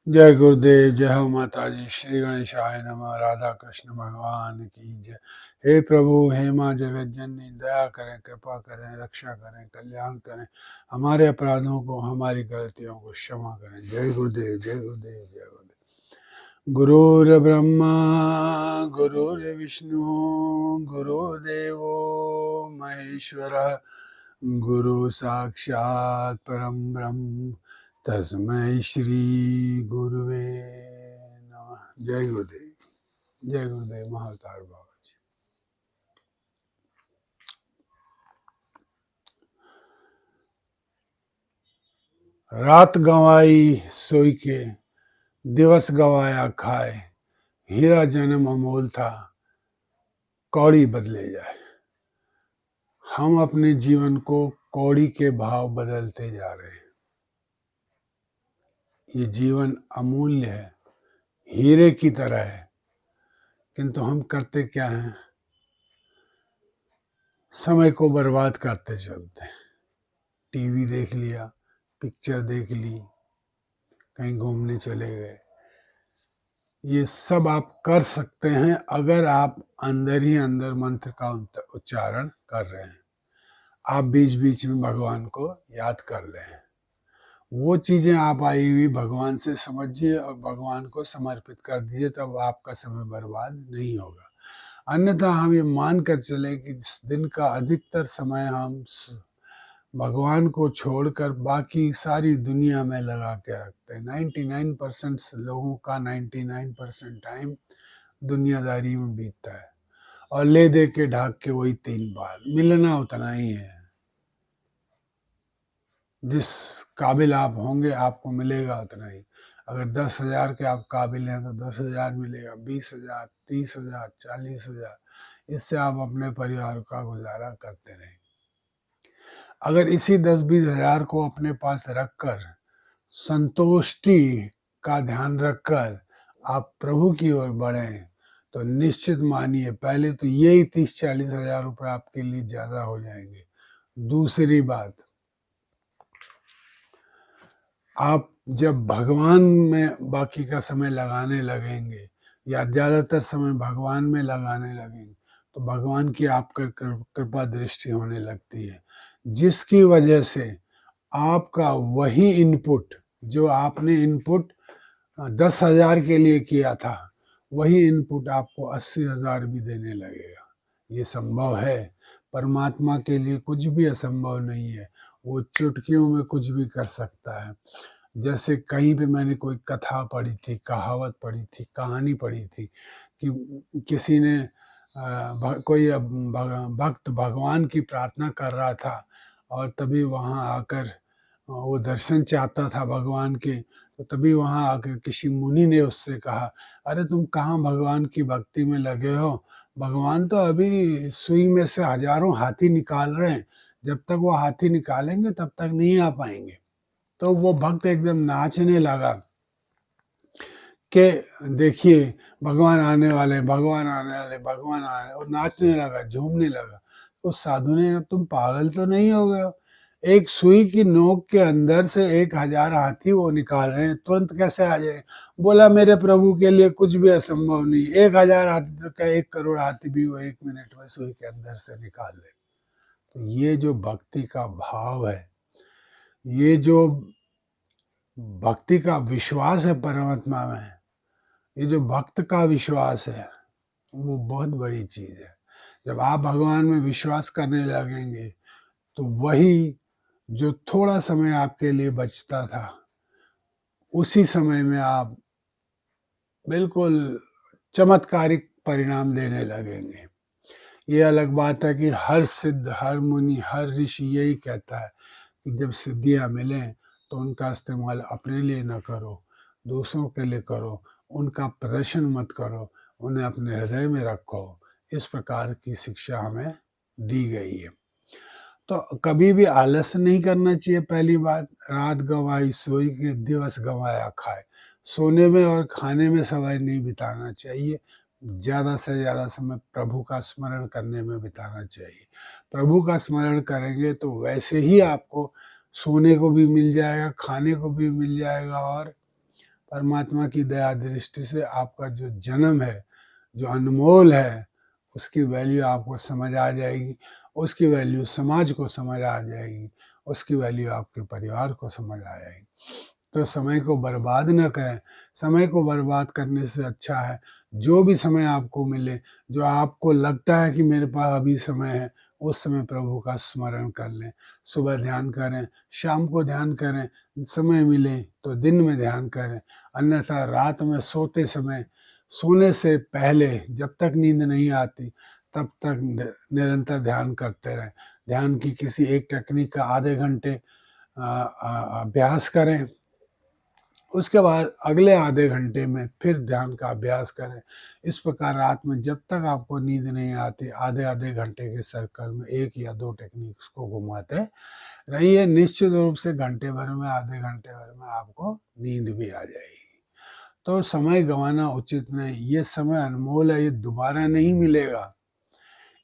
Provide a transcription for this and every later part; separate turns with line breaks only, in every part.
जय गुरुदेव, जय हो माता जी। श्री गणेशाय नमः। राधा कृष्ण भगवान की जय। हे प्रभु, हे माँ जगत जननी, दया करें, कृपा करें, रक्षा करें, कल्याण करें, हमारे अपराधों को, हमारी गलतियों को क्षमा करें। जय गुरुदेव, जय गुरुदेव, जय गुरुदेव। गुरुर्ब्रह्मा गुरुर्विष्णु गुरुदेवो महेश्वरः, गुरु साक्षात् परम ब्रह्म तस्मै श्री गुरुवे नमः। जय गुरुदेव, जय गुरुदेव महाअवतार बाबा जी। रात गंवाई सोई के, दिवस गंवाया खाए, हीरा जन्म अमोल था, कौड़ी बदले जाए। हम अपने जीवन को कौड़ी के भाव बदलते जा रहे हैं। ये जीवन अमूल्य है, हीरे की तरह है, किंतु हम करते क्या हैं? समय को बर्बाद करते चलते हैं। टीवी देख लिया, पिक्चर देख ली, कहीं घूमने चले गए। ये सब आप कर सकते हैं अगर आप अंदर ही अंदर मंत्र का उच्चारण कर रहे हैं। आप बीच बीच में भगवान को याद कर लें। वो चीज़ें आप आई हुई भगवान से समझिए और भगवान को समर्पित कर दीजिए, तब आपका समय बर्बाद नहीं होगा। अन्यथा हम ये मान कर चले कि दिन का अधिकतर समय हम भगवान को छोड़कर बाकी सारी दुनिया में लगा के रखते हैं। 99% लोगों का 99% टाइम दुनियादारी में बीतता है और ले दे के ढाक के वही 3 बार मिलना उतना ही है। जिस काबिल आप होंगे आपको मिलेगा उतना ही। अगर 10,000 के आप काबिल हैं तो 10,000 मिलेगा, 20,000, 30,000, 40,000, इससे आप अपने परिवार का गुजारा करते रहें। अगर इसी 10-20 हजार को अपने पास रखकर संतुष्टि का ध्यान रखकर आप प्रभु की ओर बढ़ें तो निश्चित मानिए पहले तो यही 30-40 हजार रुपये आपके लिए ज़्यादा हो जाएंगे। दूसरी बात, आप जब भगवान में बाकी का समय लगाने लगेंगे या ज़्यादातर समय भगवान में लगाने लगेंगे तो भगवान की आप पर कृपा दृष्टि होने लगती है, जिसकी वजह से आपका वही इनपुट जो आपने इनपुट 10,000 के लिए किया था, वही इनपुट आपको 80,000 भी देने लगेगा। ये संभव है। परमात्मा के लिए कुछ भी असंभव नहीं है। वो चुटकियों में कुछ भी कर सकता है। जैसे कहीं पे मैंने कोई कथा पढ़ी थी, कहावत पढ़ी थी, कहानी पढ़ी थी कि किसी ने कोई भक्त भगवान की प्रार्थना कर रहा था और तभी वहाँ आकर वो दर्शन चाहता था भगवान के, तो तभी वहाँ आकर किसी मुनि ने उससे कहा, अरे तुम कहाँ भगवान की भक्ति में लगे हो? भगवान तो अभी सुई में से हजारों हाथी निकाल रहे हैं, जब तक वो हाथी निकालेंगे तब तक नहीं आ पाएंगे। तो वो भक्त एकदम नाचने लगा कि देखिए भगवान आने वाले, भगवान आने वाले, भगवान आने, और नाचने लगा, झूमने लगा। तो साधु ने कहा, तुम पागल तो नहीं हो गए हो? एक सुई की नोक के अंदर से 1,000 हाथी वो निकाल रहे हैं, तुरंत कैसे आ जाए? बोला, मेरे प्रभु के लिए कुछ भी असंभव नहीं। 1,000 हाथी तो क्या, 1 करोड़ हाथी भी वो 1 मिनट में सुई के अंदर से निकाल ले। तो ये जो भक्ति का भाव है, ये जो भक्ति का विश्वास है परमात्मा में, ये जो भक्त का विश्वास है, वो बहुत बड़ी चीज़ है। जब आप भगवान में विश्वास करने लगेंगे तो वही जो थोड़ा समय आपके लिए बचता था, उसी समय में आप बिल्कुल चमत्कारिक परिणाम देने लगेंगे। ये अलग बात है कि हर सिद्ध, हर मुनि, हर ऋषि यही कहता है कि जब सिद्धियाँ मिलें तो उनका इस्तेमाल अपने लिए न करो, दूसरों के लिए करो, उनका प्रदर्शन मत करो, उन्हें अपने हृदय में रखो। इस प्रकार की शिक्षा हमें दी गई है। तो कभी भी आलस नहीं करना चाहिए। पहली बात, रात गंवाई सोई के, दिवस गंवाया खाए। सोने में और खाने में समय नहीं बिताना चाहिए। ज़्यादा से ज़्यादा समय प्रभु का स्मरण करने में बिताना चाहिए। प्रभु का स्मरण करेंगे तो वैसे ही आपको सोने को भी मिल जाएगा, खाने को भी मिल जाएगा और परमात्मा की दया दृष्टि से आपका जो जन्म है, जो अनमोल है, उसकी वैल्यू आपको समझ आ जाएगी, उसकी वैल्यू समाज को समझ आ जाएगी, उसकी वैल्यू आपके परिवार को समझ आ जाएगी। तो समय को बर्बाद न करें। समय को बर्बाद करने से अच्छा है जो भी समय आपको मिले, जो आपको लगता है कि मेरे पास अभी समय है, उस समय प्रभु का स्मरण कर लें। सुबह ध्यान करें, शाम को ध्यान करें, समय मिले तो दिन में ध्यान करें। अन्यथा रात में सोते समय, सोने से पहले जब तक नींद नहीं आती तब तक निरंतर ध्यान करते रहें। ध्यान की किसी एक टेक्निक का आधे घंटे अभ्यास करें, उसके बाद अगले आधे घंटे में फिर ध्यान का अभ्यास करें। इस प्रकार रात में जब तक आपको नींद नहीं आती, आधे आधे घंटे के सर्कल में 1 या 2 टेक्निक्स को घुमाते रहिए। निश्चित रूप से घंटे भर में, आधे घंटे भर में आपको नींद भी आ जाएगी। तो समय गंवाना उचित नहीं, ये समय अनमोल है, ये दोबारा नहीं मिलेगा।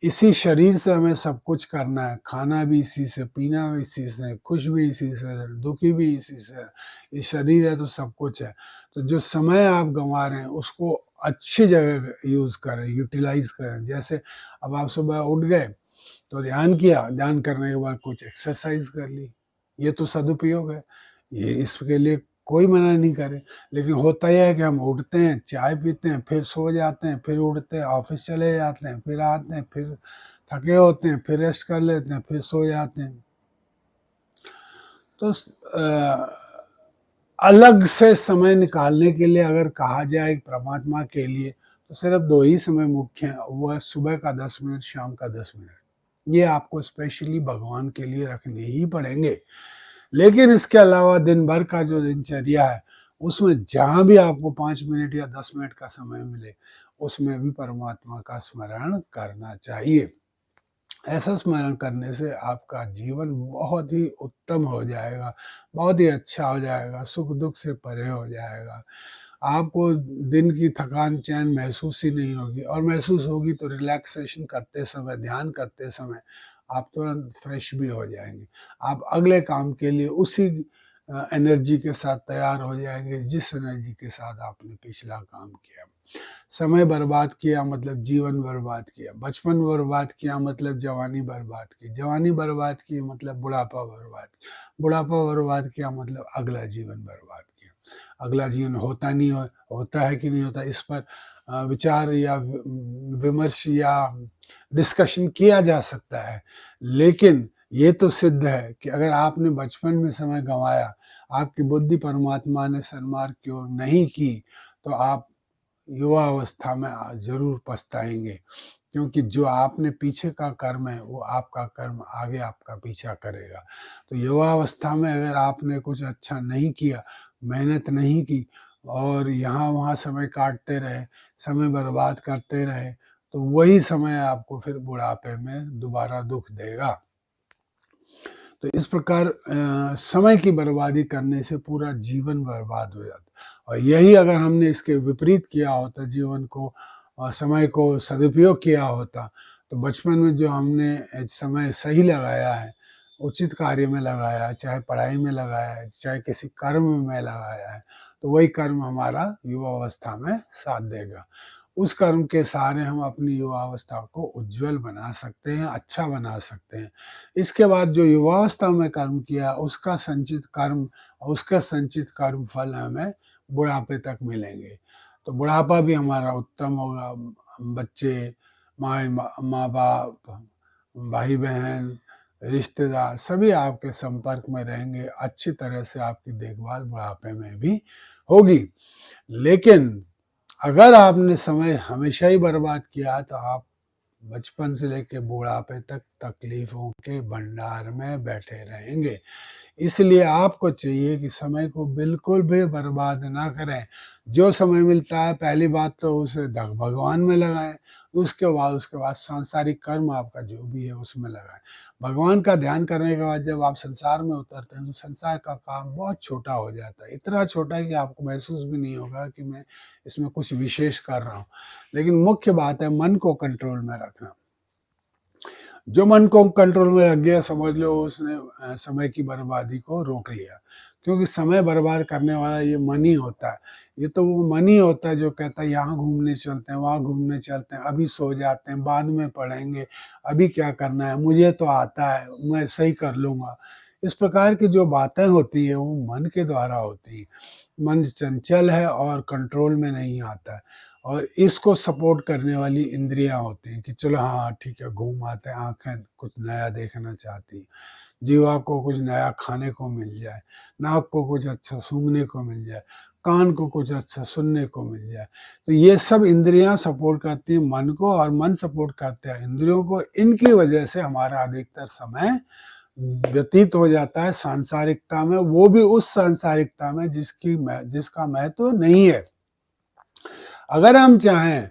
इसी शरीर से हमें सब कुछ करना है, खाना भी इसी से, पीना भी इसी से, खुश भी इसी से, दुखी भी इसी से। ये शरीर है तो सब कुछ है। तो जो समय आप गंवा रहे हैं उसको अच्छी जगह यूज़ करें, यूटिलाइज़ करें। जैसे अब आप सुबह उठ गए तो ध्यान किया, ध्यान करने के बाद कुछ एक्सरसाइज कर ली, ये तो सदुपयोग है। ये इसके लिए कोई मना नहीं करे। लेकिन होता यह है कि हम उठते हैं, चाय पीते हैं, फिर सो जाते हैं, फिर उठते हैं, ऑफिस चले जाते हैं, फिर आते हैं, फिर थके होते हैं, फिर रेस्ट कर लेते हैं, फिर सो जाते हैं। तो अलग से समय निकालने के लिए अगर कहा जाए परमात्मा के लिए, तो सिर्फ 2 ही समय मुख्य हैं, वो है सुबह का 10 मिनट, शाम का 10 मिनट। ये आपको स्पेशली भगवान के लिए रखने ही पड़ेंगे। लेकिन इसके अलावा दिन भर का जो दिनचर्या है, उसमें जहाँ भी आपको 5 मिनट या 10 मिनट का समय मिले, उसमें भी परमात्मा का स्मरण करना चाहिए। ऐसा स्मरण करने से आपका जीवन बहुत ही उत्तम हो जाएगा, बहुत ही अच्छा हो जाएगा, सुख-दुःख से परे हो जाएगा। आपको दिन की थकान, चैन महसूस ही नहीं होगी, और महसूस होगी तो रिलैक्सेशन करते समय, ध्यान करते समय आप तुरंत फ्रेश भी हो जाएँगे। आप अगले काम के लिए उसी एनर्जी के साथ तैयार हो जाएँगे जिस एनर्जी के साथ आपने पिछला काम किया। समय बर्बाद किया मतलब जीवन बर्बाद किया, बचपन बर्बाद किया मतलब जवानी बर्बाद की, जवानी बर्बाद की मतलब बुढ़ापा बर्बाद किया, बुढ़ापा बर्बाद किया मतलब अगला जीवन बर्बाद किया। अगला जीवन होता नहीं होता है कि नहीं होता, इस पर विचार या विमर्श या डिस्कशन किया जा सकता है। लेकिन ये तो सिद्ध है कि अगर आपने बचपन में समय गंवाया, आपकी बुद्धि परमात्मा ने सन्मार्ग की ओर नहीं की, तो आप युवा अवस्था में ज़रूर पछताएँगे। क्योंकि जो आपने पीछे का कर्म है, वो आपका कर्म आगे आपका पीछा करेगा। तो युवा अवस्था में अगर आपने कुछ अच्छा नहीं किया, मेहनत नहीं की और यहाँ-वहाँ समय काटते रहे, समय बर्बाद करते रहे, तो वही समय आपको फिर बुढ़ापे में दोबारा दुःख देगा। तो इस प्रकार समय की बर्बादी करने से पूरा जीवन बर्बाद हो जाता है। और यही अगर हमने इसके विपरीत किया होता, जीवन को समय को सदुपयोग किया होता, तो बचपन में जो हमने समय सही लगाया है, उचित कार्य में लगाया है, चाहे पढ़ाई में लगाया है, चाहे किसी कर्म में लगाया है, तो वही कर्म हमारा युवा अवस्था में साथ देगा। उस कर्म के सहारे हम अपनी युवा अवस्था को उज्ज्वल बना सकते हैं, अच्छा बना सकते हैं। इसके बाद जो युवावस्था में कर्म किया, उसका संचित कर्म फल हमें बुढ़ापे तक मिलेंगे। तो बुढ़ापा भी हमारा उत्तम होगा। बच्चे, माँ-बाप, भाई-बहन, रिश्तेदार सभी आपके संपर्क में रहेंगे, अच्छी तरह से आपकी देखभाल बुढ़ापे में भी होगी। लेकिन अगर आपने समय हमेशा ही बर्बाद किया, तो आप बचपन से लेके बुढ़ापे तक तकलीफ़ों के भंडार में बैठे रहेंगे। इसलिए आपको चाहिए कि समय को बिल्कुल भी बर्बाद ना करें। जो समय मिलता है, पहली बात तो उसे भगवान में लगाएँ, उसके बाद सांसारिक कर्म आपका जो भी है उसमें लगाएँ। भगवान का ध्यान करने के बाद जब आप संसार में उतरते हैं, तो संसार का काम बहुत छोटा हो जाता है। इतना छोटा है कि आपको महसूस भी नहीं होगा कि मैं इसमें कुछ विशेष कर रहा हूँ। लेकिन मुख्य बात है मन को कंट्रोल में रखना। जो मन को कंट्रोल में रख गया, समझ लो उसने समय की बर्बादी को रोक लिया। क्योंकि समय बर्बाद करने वाला ये मन ही होता है। ये तो वो मन ही होता है जो कहता है यहाँ घूमने चलते हैं, वहाँ घूमने चलते हैं, अभी सो जाते हैं, बाद में पढ़ेंगे, अभी क्या करना है, मुझे तो आता है, मैं सही कर लूँगा। इस प्रकार की जो बातें होती हैं वो मन के द्वारा होती हैं। मन चंचल है और कंट्रोल में नहीं आता है, और इसको सपोर्ट करने वाली इंद्रियाँ होती हैं कि चलो हाँ, ठीक है, घूम आते हैं, आँखें कुछ नया देखना चाहती हैं। जीवा को कुछ नया खाने को मिल जाए, नाक को कुछ अच्छा सूंघने को मिल जाए, कान को कुछ अच्छा सुनने को मिल जाए। तो ये सब इंद्रियाँ सपोर्ट करती हैं मन को, और मन सपोर्ट करते हैं इंद्रियों को। इनकी वजह से हमारा अधिकतर समय व्यतीत हो जाता है सांसारिकता में, वो भी उस सांसारिकता में जिसका महत्व नहीं है। अगर हम चाहें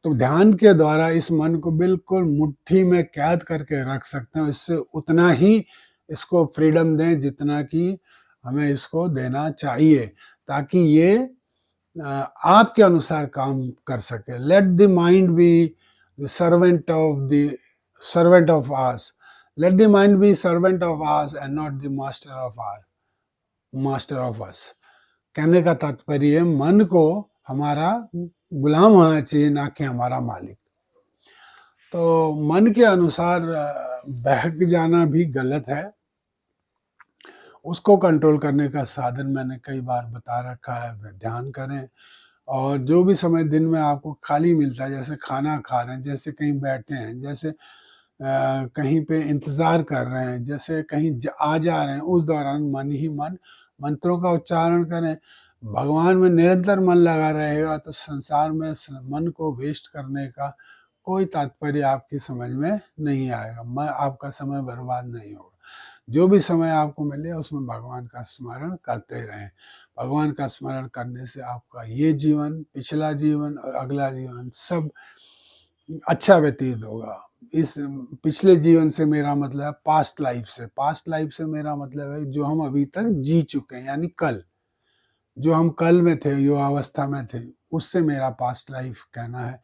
तो ध्यान के द्वारा इस मन को बिल्कुल मुट्ठी में कैद करके रख सकते हैं। इससे उतना ही इसको फ्रीडम दें जितना कि हमें इसको देना चाहिए, ताकि ये आपके अनुसार काम कर सके। Let the mind be the servant of us. Let the mind be servant of us and not the master of us. कहने का तात्पर्य है मन को हमारा गुलाम होना चाहिए, ना कि हमारा मालिक। तो मन के अनुसार बहक जाना भी गलत है। उसको कंट्रोल करने का साधन मैंने कई बार बता रखा है, ध्यान करें। और जो भी समय दिन में आपको खाली मिलता है, जैसे खाना खा रहे हैं, जैसे कहीं बैठे हैं, जैसे कहीं पे इंतज़ार कर रहे हैं, जैसे कहीं आ जा रहे हैं, उस दौरान मन ही मन मंत्रों का उच्चारण करें। भगवान में निरंतर मन लगा रहेगा तो संसार में मन को वेस्ट करने का कोई तात्पर्य आपकी समझ में नहीं आएगा। आपका समय बर्बाद नहीं होगा। जो भी समय आपको मिले उसमें भगवान का स्मरण करते रहें। भगवान का स्मरण करने से आपका ये जीवन, पिछला जीवन और अगला जीवन सब अच्छा व्यतीत होगा। इस पिछले जीवन से मेरा मतलब है पास्ट लाइफ से। पास्ट लाइफ से मेरा मतलब है जो हम अभी तक जी चुके हैं, यानी कल, जो हम कल में थे, युवावस्था में थे, उससे मेरा पास्ट लाइफ कहना है।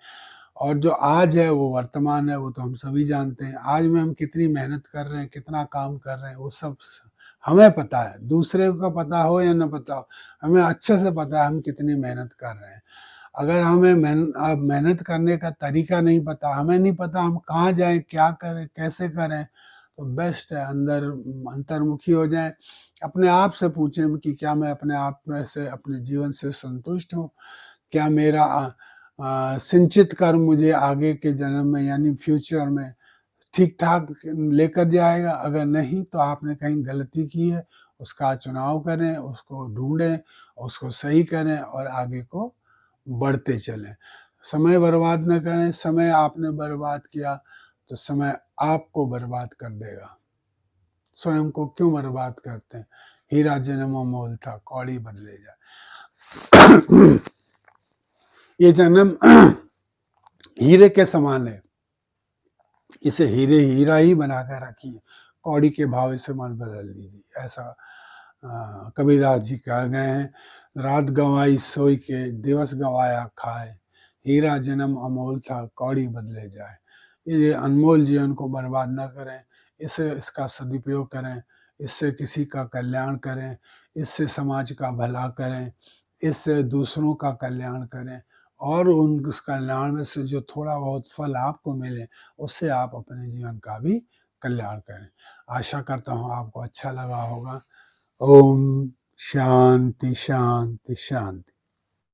और जो आज है वो वर्तमान है, वो तो हम सभी जानते हैं। आज में हम कितनी मेहनत कर रहे हैं, कितना काम कर रहे हैं, वो सब हमें पता है। दूसरे को पता हो या न पता हो, हमें अच्छे से पता है हम कितनी मेहनत कर रहे हैं। अगर हमें मेहनत करने का तरीका नहीं पता, हमें नहीं पता हम कहाँ जाएँ, क्या करें, कैसे करें, तो बेस्ट है अंतर्मुखी हो जाएँ। अपने आप से पूछें कि क्या मैं अपने आप में से, अपने जीवन से संतुष्ट हूँ? क्या मेरा सिंचित कर्म मुझे आगे के जन्म में यानी फ्यूचर में ठीक-ठाक लेकर जाएगा? अगर नहीं तो आपने कहीं गलती की है, उसका चुनाव करें, उसको ढूँढें, उसको सही करें और आगे को बढ़ते चलें। समय बर्बाद न करें। समय आपने बर्बाद किया तो समय आपको बर्बाद कर देगा। स्वयं को क्यों बर्बाद करते हैं? हीरा जन्म अमोल था, कौड़ी बदले जाए। ये जन्म हीरे के समान है, इसे हीरा ही बना कर रखिए, कौड़ी के भाव से मन बदल दीजिए। ऐसा कबीरदास जी कह गए हैं। रात गंवाई सोई के, दिवस गंवाया खाए, हीरा जन्म अमोल था, कौड़ी बदले जाए। ये अनमोल जीवन को बर्बाद न करें, इसका सदुपयोग करें, इससे किसी का कल्याण करें, इससे समाज का भला करें, इससे दूसरों का कल्याण करें, और उस कल्याण में से जो थोड़ा बहुत फल आपको मिले, उससे आप अपने जीवन का भी कल्याण करें। आशा करता हूँ आपको अच्छा लगा होगा। ओम शांति शांति शांति।